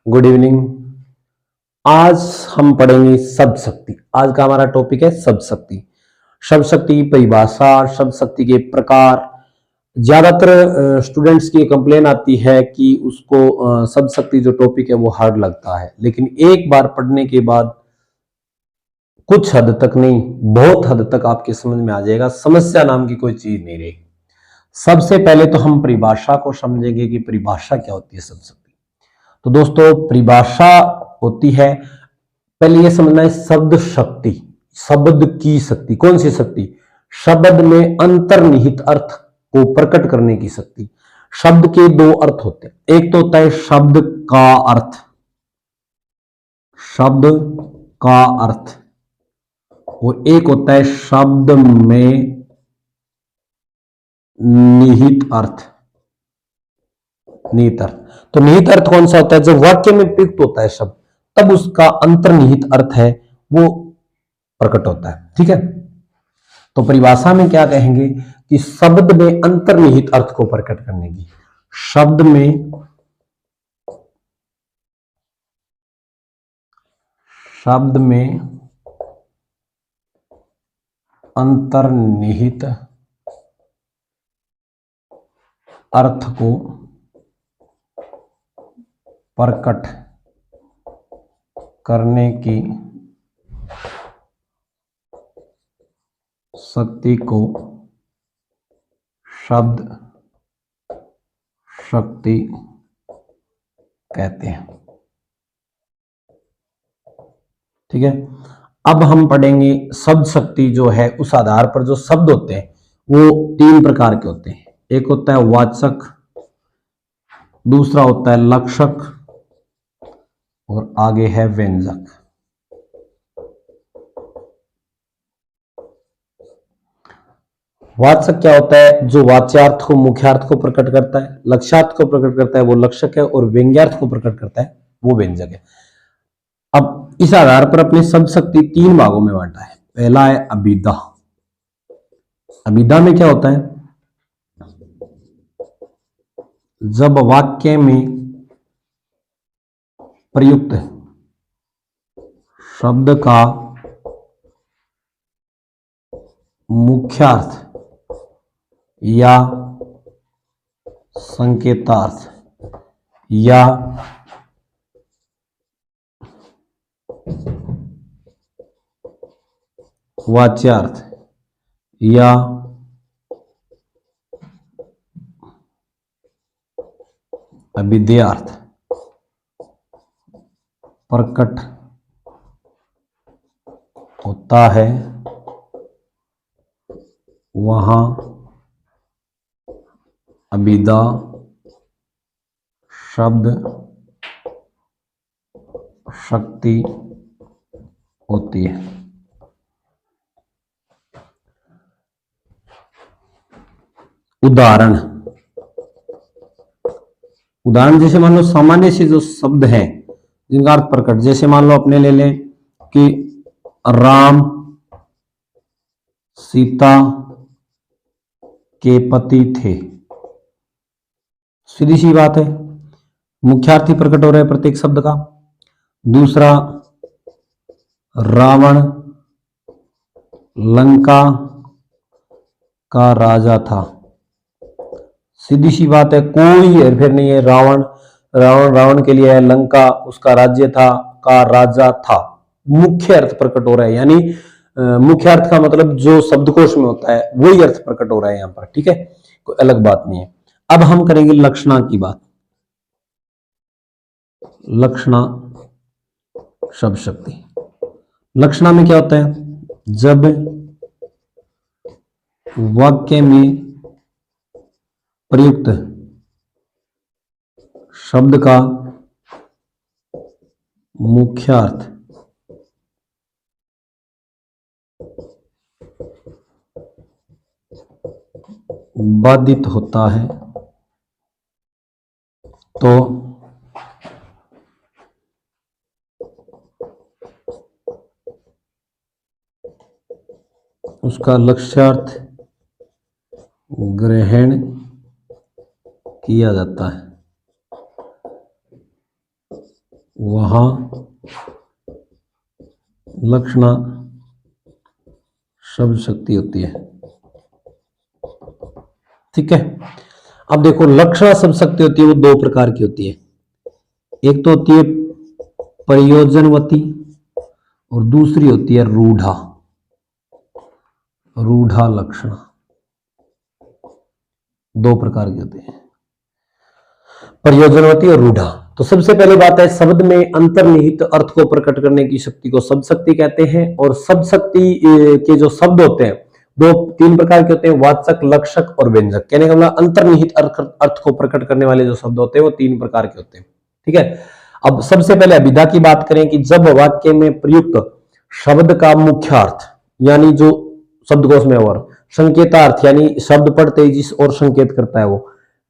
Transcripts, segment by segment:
Good evening. आज हम पढ़ेंगे शब्द शक्ति। आज का हमारा टॉपिक है शब्द शक्ति। शब्द शक्ति की परिभाषा, शब्द शक्ति के प्रकार। ज्यादातर स्टूडेंट्स की कंप्लेन आती है कि उसको शब्द शक्ति जो टॉपिक है वो हार्ड लगता है, लेकिन एक बार पढ़ने के बाद कुछ हद तक नहीं, बहुत हद तक आपके समझ में आ जाएगा। समस्या नाम की कोई चीज नहीं रहेगी। सबसे पहले तो हम परिभाषा को समझेंगे कि परिभाषा क्या होती है शब्द शक्ति। तो दोस्तों, परिभाषा होती है, पहले यह समझना है, शब्द शक्ति, शब्द की शक्ति। कौन सी शक्ति? शब्द में अंतर्निहित अर्थ को प्रकट करने की शक्ति। शब्द के दो अर्थ होते हैं, एक तो होता है शब्द का अर्थ, शब्द का अर्थ, और एक होता है शब्द में निहित अर्थ। निहित अर्थ, तो निहित अर्थ कौन सा होता है? जब वाक्य में प्रयुक्त होता है शब्द, तब उसका अंतर्निहित अर्थ है वो प्रकट होता है। ठीक है, तो परिभाषा में क्या कहेंगे कि शब्द में अंतर्निहित अर्थ को प्रकट करने की, शब्द में अंतर्निहित अर्थ को प्रकट करने की शक्ति को शब्द शक्ति कहते हैं। ठीक है, अब हम पढ़ेंगे शब्द शक्ति जो है, उस आधार पर जो शब्द होते हैं वो तीन प्रकार के होते हैं। एक होता है वाचक, दूसरा होता है लक्षक, और आगे है व्यंजक। वाचक क्या होता है? जो वाच्यार्थ को, मुख्यार्थ को प्रकट करता है। लक्ष्यार्थ को प्रकट करता है वो लक्षक है, और व्यंग्यार्थ को प्रकट करता है वो व्यंजक है। अब इस आधार पर अपने शब्द शक्ति तीन भागों में बांटा है। पहला है अभिधा। अभिधा में क्या होता है? जब वाक्य में प्रयुक्त शब्द का मुख्यार्थ या संकेतार्थ या वाच्यार्थ या अभिधेयार्थ प्रकट होता है, वहां अभिधा शब्द शक्ति होती है। उदाहरण जैसे मान लो सामान्य से जो शब्द हैं जिनका अर्थ प्रकट, जैसे मान लो अपने ले लें कि राम सीता के पति थे। सीधी सी बात है, मुख्यार्थ ही प्रकट हो रहा है प्रत्येक शब्द का। दूसरा, रावण लंका का राजा था। सीधी सी बात है, कोई हेरफेर नहीं है। रावण के लिए है, लंका उसका राज्य था, का राजा था। मुख्य अर्थ प्रकट हो रहा है, यानी मुख्य अर्थ का मतलब जो शब्दकोश में होता है वही अर्थ प्रकट हो रहा है यहां पर। ठीक है, कोई अलग बात नहीं है। अब हम करेंगे लक्षणा की बात। लक्षणा शब्द शक्ति। लक्षणा में क्या होता है? जब वाक्य में प्रयुक्त शब्द का मुख्यार्थ बाधित होता है तो उसका लक्ष्यार्थ ग्रहण किया जाता है। वहां लक्षणा शब्द शक्ति होती है। ठीक है, अब देखो लक्षणा शब्द शक्ति होती है वो दो प्रकार की होती है। एक तो होती है प्रयोजनवती और दूसरी होती है रूढ़ा। रूढ़ा लक्षणा दो प्रकार की होती है, प्रयोजनवती और रूढ़ा। तो सबसे पहले बात है, शब्द में अंतर्निहित अर्थ को प्रकट करने की शक्ति को शब्द शक्ति कहते हैं। और शब्द शक्ति के जो शब्द होते हैं दो तीन प्रकार के होते हैं, वाचक, लक्षक और व्यंजक। कहने का मतलब अंतर्निहित अर्थ को प्रकट करने वाले जो शब्द होते हैं वो तीन प्रकार के होते हैं। ठीक है, अब सबसे पहले अभिधा की बात करें कि जब वाक्य में प्रयुक्त शब्द का मुख्यार्थ यानी जो शब्दकोश में और संकेतार्थ यानी शब्द पढ़ते ही जिस और संकेत करता है वो,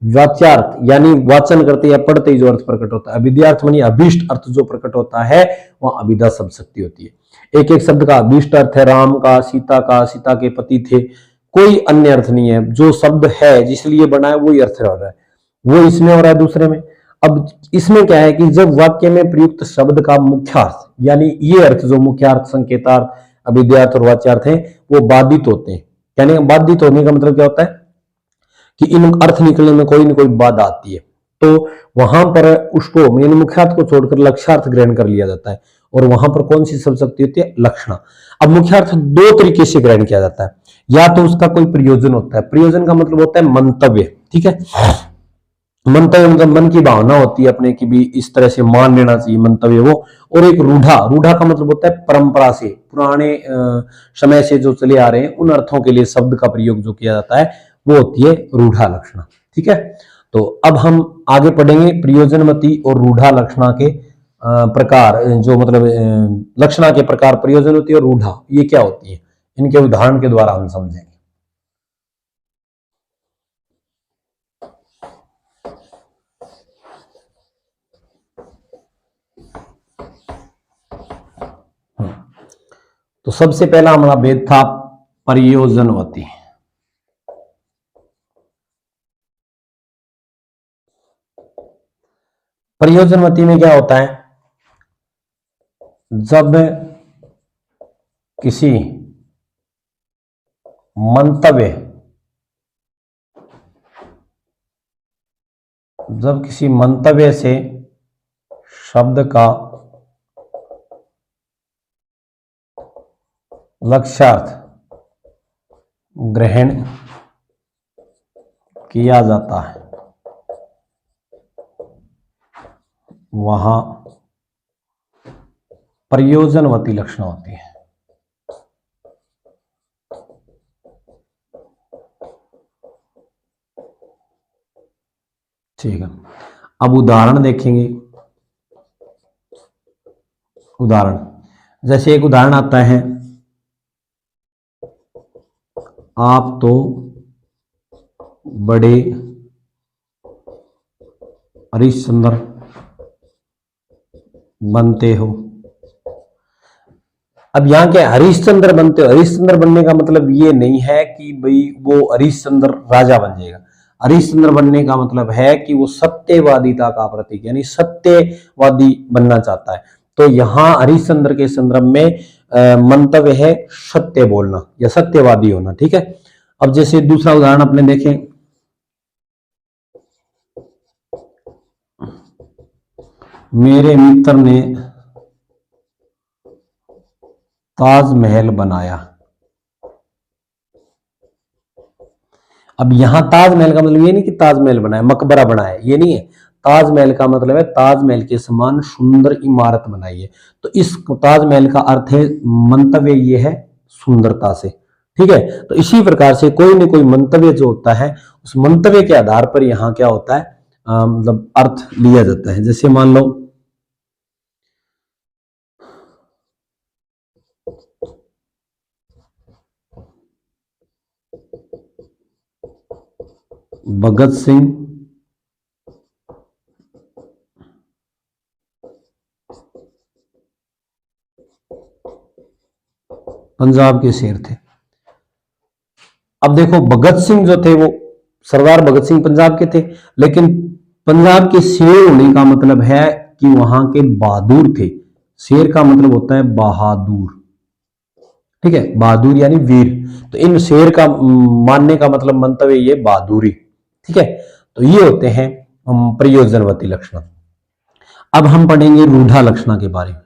वाच्यार्थ यानी वाचन करते या पढ़ते ही जो अर्थ प्रकट होता है, अभिधार्थ मानी अभीष्ट अर्थ जो प्रकट होता है वह अभिधा शब्द शक्ति होती है। एक एक शब्द का अभीष्ट अर्थ है, राम का, सीता के पति थे, कोई अन्य अर्थ नहीं है। जो शब्द है जिसलिए बना है वही अर्थ हो रहा है, वो इसमें हो रहा है दूसरे में। अब इसमें क्या है कि जब वाक्य में प्रयुक्त शब्द का मुख्यार्थ यानी ये अर्थ जो मुख्यार्थ, संकेतार्थ, अभिधार्थ और वाच्यार्थ है वो बाधित होते हैं। यानी बाधित होने का मतलब क्या होता है कि इन अर्थ निकलने में कोई न कोई बाधा आती है, तो वहां पर उसको यानी मुख्यार्थ को छोड़कर लक्ष्यार्थ ग्रहण कर लिया जाता है। और वहां पर कौन सी शब्द शक्ति होती है? लक्षणा। अब मुख्यार्थ दो तरीके से ग्रहण किया जाता है, या तो उसका कोई प्रयोजन होता है, प्रयोजन का मतलब होता है मंतव्य। ठीक है, मंतव्य मतलब मन की भावना होती है अपने की भी इस तरह से मान लेना चाहिए मंतव्य वो। और एक रूढ़ा, रूढ़ा का मतलब होता है परंपरा से, पुराने समय से जो चले आ रहे हैं उन अर्थों के लिए शब्द का प्रयोग जो किया जाता है वो होती है रूढ़ा लक्षणा। ठीक है, तो अब हम आगे पढ़ेंगे प्रयोजनवती और रूढ़ा लक्षणा के प्रकार, जो मतलब लक्षणा के प्रकार प्रयोजनवती और रूढ़ा ये क्या होती है, इनके उदाहरण के द्वारा हम समझेंगे। तो सबसे पहला हमारा भेद था प्रयोजनवती। प्रयोजनवती में क्या होता है, जब किसी मंतव्य से शब्द का लक्ष्यार्थ ग्रहण किया जाता है वहां प्रयोजनवती लक्षण होती है। ठीक है, अब उदाहरण देखेंगे। उदाहरण जैसे एक उदाहरण आता है, आप तो बड़े हरिश्चंद्र बनते हो। अब यहां क्या हरिश्चंद्र बनते हो, हरिश्चंद्र बनने का मतलब ये नहीं है कि भाई वो हरिश्चंद्र राजा बन जाएगा। हरिश्चंद्र बनने का मतलब है कि वो सत्यवादिता का प्रतीक यानी सत्यवादी बनना चाहता है। तो यहां हरिश्चंद्र के संदर्भ में मंतव्य है सत्य बोलना या सत्यवादी होना। ठीक है, अब जैसे दूसरा उदाहरण अपने देखें, मेरे मित्र ने ताजमहल बनाया। अब यहां ताजमहल का मतलब ये नहीं कि ताजमहल बनाया, मकबरा बनाया, ये नहीं है। ताजमहल का मतलब है ताजमहल के समान सुंदर इमारत बनाई है। तो इस ताजमहल का अर्थ है, मंतव्य ये है सुंदरता से। ठीक है, तो इसी प्रकार से कोई न कोई मंतव्य जो होता है उस मंतव्य के आधार पर यहां क्या होता है, मतलब अर्थ लिया जाता है। जैसे मान लो भगत सिंह पंजाब के शेर थे। अब देखो भगत सिंह जो थे वो सरदार भगत सिंह पंजाब के थे, लेकिन पंजाब के शेर होने का मतलब है कि वहां के बहादुर थे। शेर का मतलब होता है बहादुर, ठीक है, बहादुर यानी वीर। तो इन शेर का मानने का मतलब मंतव्य ये बहादुरी, ठीक है। तो ये होते हैं प्रयोजनवती लक्षण। अब हम पढ़ेंगे रूढ़ा लक्षणा के बारे में।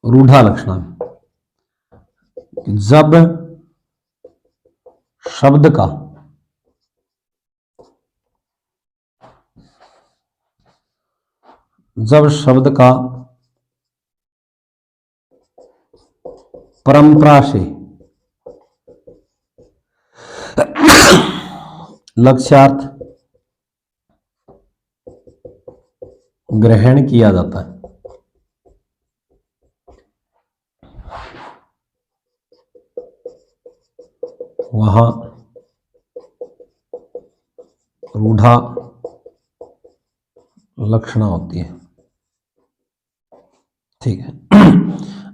रूढ़ा लक्षणा, जब शब्द का परंपरा से लक्ष्यार्थ ग्रहण किया जाता है, वहां रूढ़ा लक्षणा होती है, ठीक है।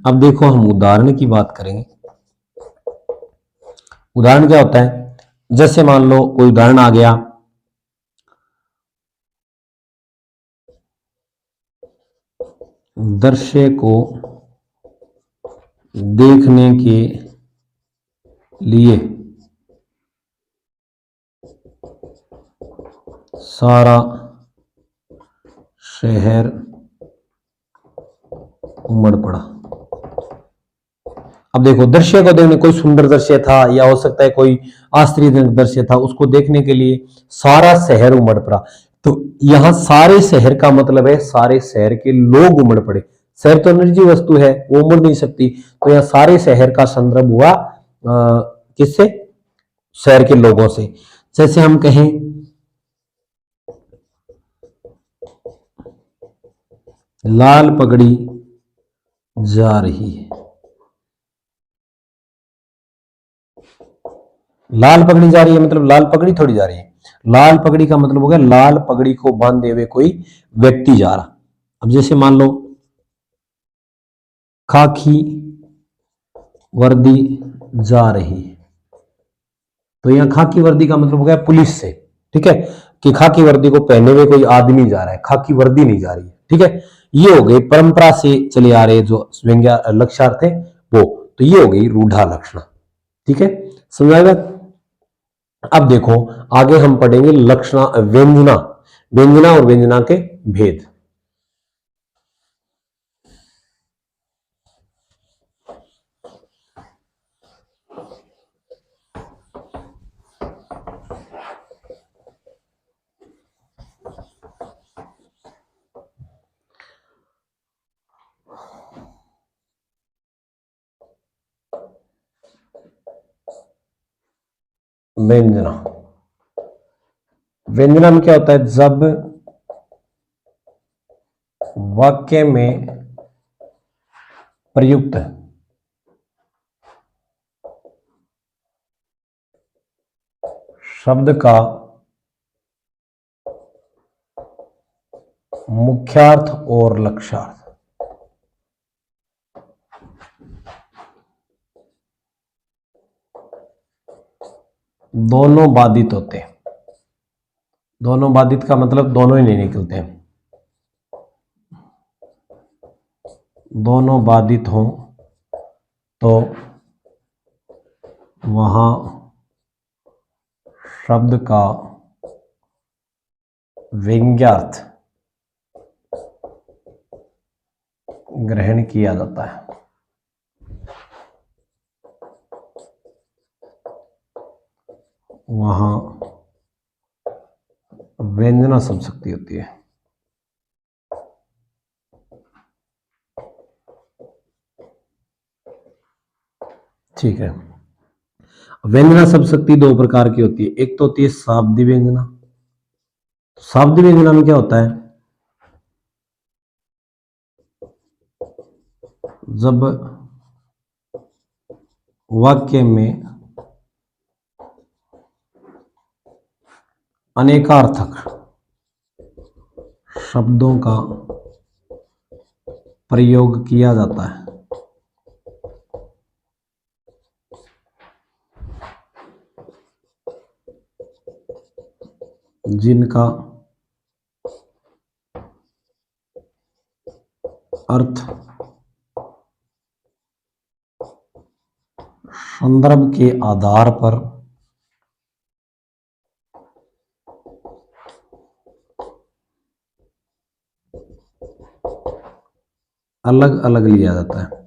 अब देखो हम उदाहरण की बात करेंगे। उदाहरण क्या होता है, जैसे मान लो कोई उदाहरण आ गया, दृश्य को देखने के लिए सारा शहर उमड़ पड़ा। अब देखो, दृश्य को देखने, कोई सुंदर दृश्य था या हो सकता है कोई आश्चर्यजनक दृश्य था, उसको देखने के लिए सारा शहर उमड़ पड़ा। तो यहां सारे शहर का मतलब है सारे शहर के लोग उमड़ पड़े। शहर तो निर्जीव वस्तु है, वो उमड़ नहीं सकती। तो यह सारे शहर का संदर्भ हुआ किससे? शहर के लोगों से। जैसे हम कहें लाल पगड़ी जा रही है, लाल पगड़ी जा रही है मतलब लाल पगड़ी थोड़ी जा रही है। लाल पगड़ी का मतलब हो गया लाल पगड़ी को बांधे हुए कोई व्यक्ति जा रहा। अब जैसे मान लो खाकी वर्दी जा रही है, तो यहां खाकी वर्दी का मतलब हो गया पुलिस से, ठीक है, कि खाकी वर्दी को पहने हुए कोई आदमी जा रहा है, खाकी वर्दी नहीं जा रही है, ठीक है। ये हो गई परंपरा से चले आ रहे जो व्यंग्या लक्ष्यार्थ है वो। तो ये हो गई रूढ़ा लक्षण, ठीक है, समझाएगा। अब देखो आगे हम पढ़ेंगे लक्षणा व्यंजना, व्यंजना और व्यंजना के भेद। व्यंजना, व्यंजना में क्या होता है, जब वाक्य में प्रयुक्त शब्द का मुख्यार्थ और लक्ष्यार्थ दोनों बाधित होते हैं। दोनों बाधित का मतलब दोनों ही नहीं निकलते हैं, दोनों बाधित हों तो वहां शब्द का व्यंग्यार्थ ग्रहण किया जाता है। वहां व्यंजना शब्द शक्ति होती है, ठीक है। व्यंजना शब्द शक्ति दो प्रकार की होती है, एक तो होती है शाब्दिक व्यंजना। शाब्दिक व्यंजना में क्या होता है, जब वाक्य में अनेकार्थक शब्दों का प्रयोग किया जाता है, जिनका अर्थ संदर्भ के आधार पर अलग अलग लिया जाता है।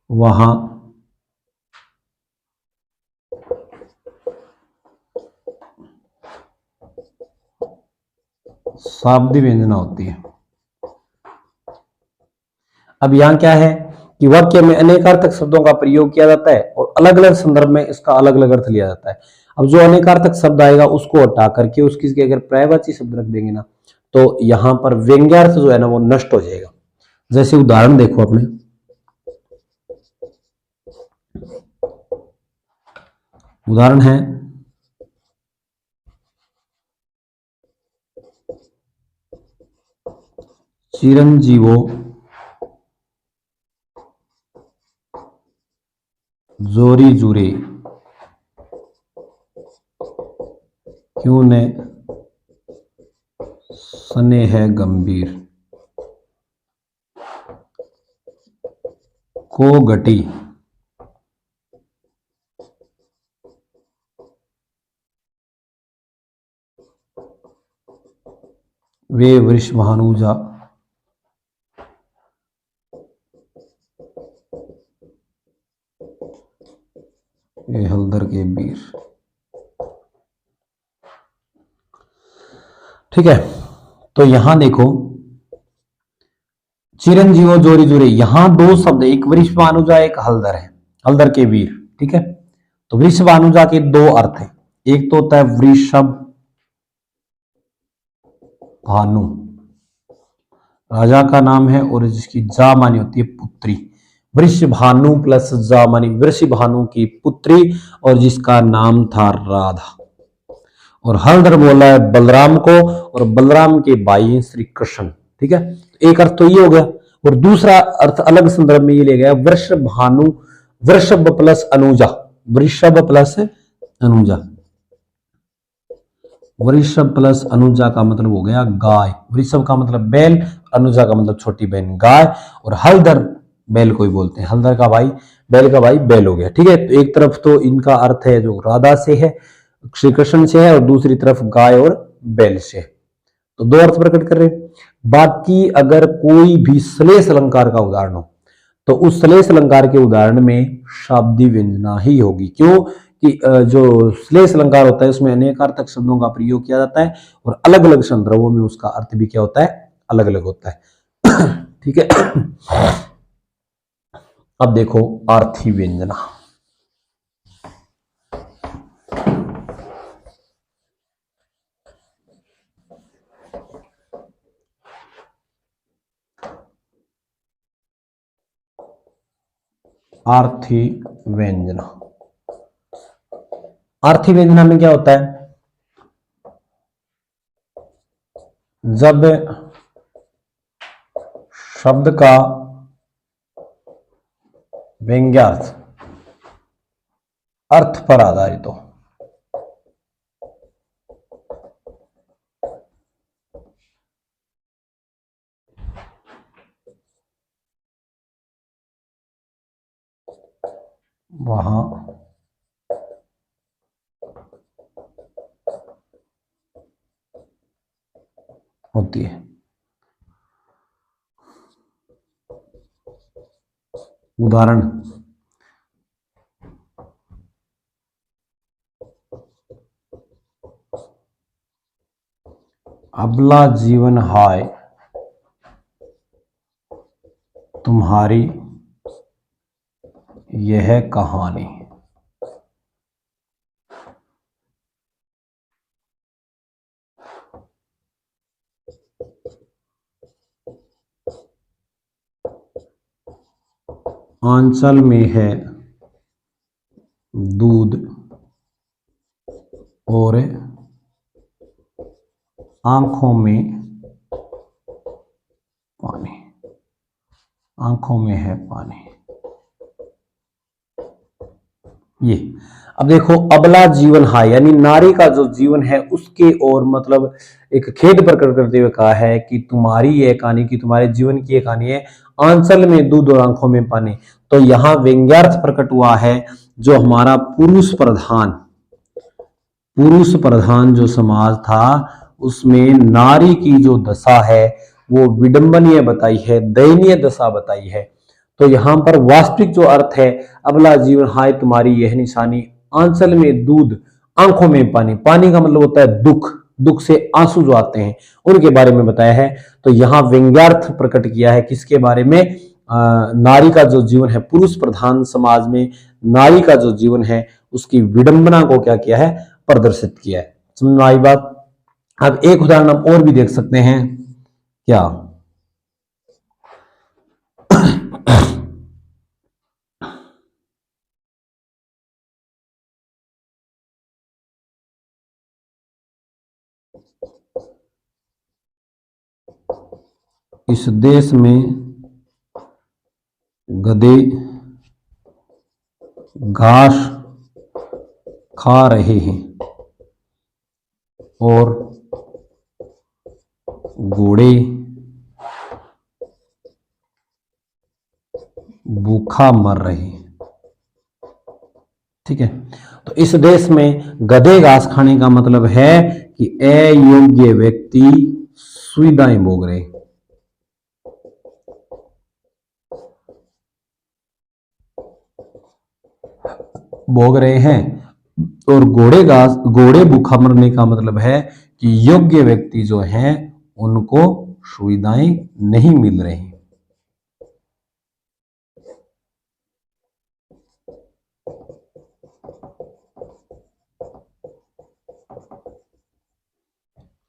वहां शाब्दिक व्यंजना होती है। अब यहां क्या है कि वाक्य में अनेकार्थक शब्दों का प्रयोग किया जाता है और अलग अलग संदर्भ में इसका अलग अलग अर्थ लिया जाता है। अब जो अनेकार्थक शब्द आएगा उसको हटा करके उसकी जगह अगर पर्यायवाची शब्द रख देंगे ना, तो यहां पर व्यंग्यार्थ जो है ना वो नष्ट हो जाएगा। जैसे उदाहरण देखो अपने, उदाहरण है चिरंजीवो जोरी जुरे क्यों ने स्नेह गंभीर को घटी वे वृषभानुजा ये हलदर के वीर। ठीक है, तो यहां देखो चिरंजीवो जोरी जुरे, यहां दो शब्द, एक वृषभानुजा एक हलदर है, हलदर के वीर। ठीक है, तो वृषभानुजा के दो अर्थ हैं, एक तो होता है वृषभ भानु, राजा का नाम है और जिसकी जा मानी होती है पुत्री। वृषभानु प्लस जा मानी वृषभानु की पुत्री और जिसका नाम था राधा। और हलधर बोला है बलराम को और बलराम के भाई हैं श्री कृष्ण। ठीक है, तो एक अर्थ तो ये हो गया और दूसरा अर्थ अलग संदर्भ में ये ले गया वृषभानु, वृषभ प्लस अनुजा, वृषभ प्लस अनुजा, वृषभ प्लस अनुजा का मतलब हो गया गाय। वृषभ का मतलब बैल, अनुजा का मतलब छोटी बहन गाय, और हलधर बैल को ही बोलते हैं, हलधर का भाई, बैल का भाई बैल हो गया। ठीक है, तो एक तरफ तो इनका अर्थ है जो राधा से है, श्री कृष्ण से है, और दूसरी तरफ गाय और बैल से है, तो दो अर्थ प्रकट कर रहे हैं। बाकी अगर कोई भी श्लेष अलंकार का उदाहरण हो तो उस श्लेष अलंकार के उदाहरण में शाब्दिक व्यंजना ही होगी। क्यों कि जो श्लेष अलंकार होता है उसमें अनेकार्थक शब्दों का प्रयोग किया जाता है और अलग अलग संदर्भों में उसका अर्थ भी क्या होता है, अलग अलग होता है। ठीक है, अब देखो आर्थी व्यंजना। आर्थी व्यंजना, आर्थी व्यंजना में क्या होता है, जब शब्द का व्यंग्यार्थ अर्थ पर आधारित हो, वहां होती है। उदाहरण, अबला जीवन हाय तुम्हारी यह कहानी, आंचल में है दूध और आंखों में पानी, आंखों में है पानी। ये अब देखो, अबला जीवन हाय यानी नारी का जो जीवन है उसके और मतलब एक खेद प्रकट करते हुए कहा है कि तुम्हारी ये कहानी की तुम्हारे जीवन की ये कहानी है, आंचल में दूध और आंखों में पानी। तो यहाँ व्यंग्यार्थ प्रकट हुआ है, जो हमारा पुरुष प्रधान जो समाज था उसमें नारी की जो दशा है वो विडंबनीय बताई है, दयनीय दशा बताई है। तो यहां पर वास्तविक जो अर्थ है, अबला जीवन हाय तुम्हारी यह निशानी, आंचल में दूध आंखों में पानी। पानी का मतलब होता है दुख, दुख से आंसू जो आते हैं उनके बारे में बताया है। तो यहाँ व्यंग्यार्थ प्रकट किया है किसके बारे में, नारी का जो जीवन है, पुरुष प्रधान समाज में नारी का जो जीवन है उसकी विडंबना को क्या किया है, प्रदर्शित किया है। समझ में आई बात। अब एक उदाहरण हम और भी देख सकते हैं, क्या इस देश में गधे घास खा रहे हैं और घोड़े भूखा मर रहे हैं। ठीक है, तो इस देश में गधे घास खाने का मतलब है कि अयोग्य व्यक्ति सुविधाएं भोग रहे हैं। और घोड़े भूखा मरने का मतलब है कि योग्य व्यक्ति जो हैं उनको सुविधाएं नहीं मिल रही।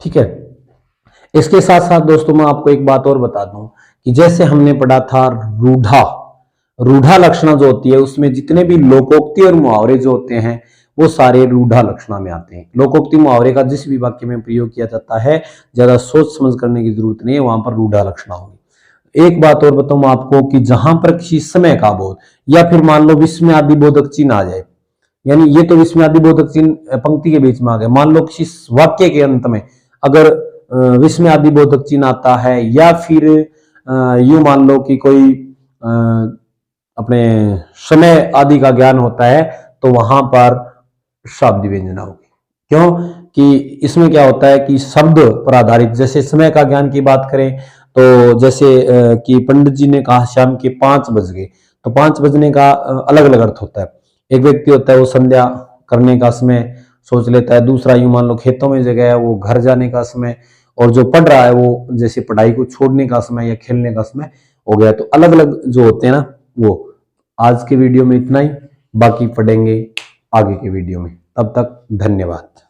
ठीक है, इसके साथ साथ दोस्तों मैं आपको एक बात और बता दूं कि जैसे हमने पढ़ा था रूढ़ा लक्षणा जो होती है उसमें जितने भी लोकोक्ति और मुहावरे जो होते हैं वो सारे रूढ़ा लक्षणा में आते हैं। लोकोक्ति मुहावरे का जिस भी वाक्य में प्रयोग किया जाता है ज्यादा सोच समझ करने की जरूरत नहीं है, वहां पर रूढ़ा लक्षणा होगी। एक बात और बताऊं आपको कि जहां पर किसी समय का बोध या फिर मान लो विस्मय आदि बोधक चिन्ह आ जाए, यानी ये तो विस्मय आदि बोधक चिन्ह पंक्ति के बीच में आ गए, मान लो किसी वाक्य के अंत में अगर विस्मय आदि बोधक चिन्ह आता है, या फिर यूं मान लो कि कोई अपने समय आदि का ज्ञान होता है तो वहां पर शाब्दिक व्यंजना होगी। क्यों कि इसमें क्या होता है कि शब्द पर आधारित, जैसे समय का ज्ञान की बात करें तो जैसे कि पंडित जी ने कहा शाम के 5 बज गए, तो 5 बजने का अलग अलग अर्थ होता है। एक व्यक्ति होता है वो संध्या करने का समय सोच लेता है, दूसरा यूं मान लो खेतों में जगह है वो घर जाने का समय, और जो पढ़ रहा है वो जैसे पढ़ाई को छोड़ने का समय या खेलने का समय हो गया। तो अलग अलग जो होते हैं ना वो। आज के वीडियो में इतना ही, बाकी पढ़ेंगे आगे के वीडियो में। तब तक धन्यवाद।